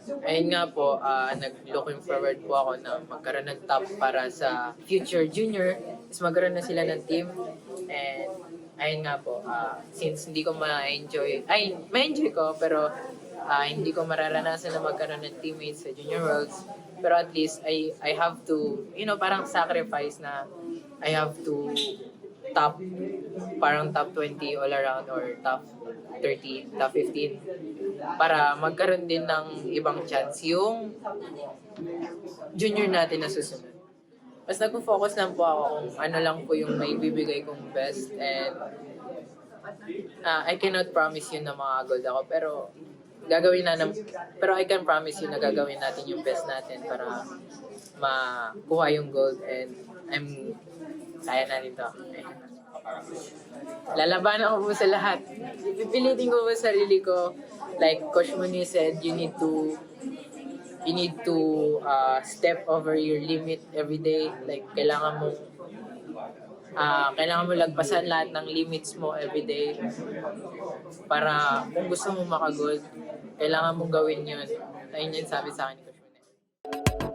Ayun nga po, nag-looking forward po ako na magkaroon ng top para sa future junior. Is magkaroon na sila ng team. And ayun nga po, since hindi ko ma-enjoy, ma-enjoy ko, pero hindi ko mararanasan na magkaroon ng teammates sa Junior Worlds. Pero at least, I have to, parang sacrifice na I have to top, parang top 20 all around or top 30, top 15 para magkaroon din ng ibang chance yung junior natin na susunod. Mas nag-focus lang po ako kung ano lang po yung may bibigay kong best and I cannot promise you na mga gold ako pero pero I can promise you na gagawin natin yung best natin para makuha yung gold and kaya na nito. Lalabanan ko po sa lahat. Pipilitin ko po sa sarili ko. Like Coach Muniz said, you need to step over your limit every day. Like kailangan mo lagpasan lahat ng limits mo every day para kung gusto mo makagold, kailangan mo gawin yun. Ayun yung sabi sa akin ni Coach Muniz.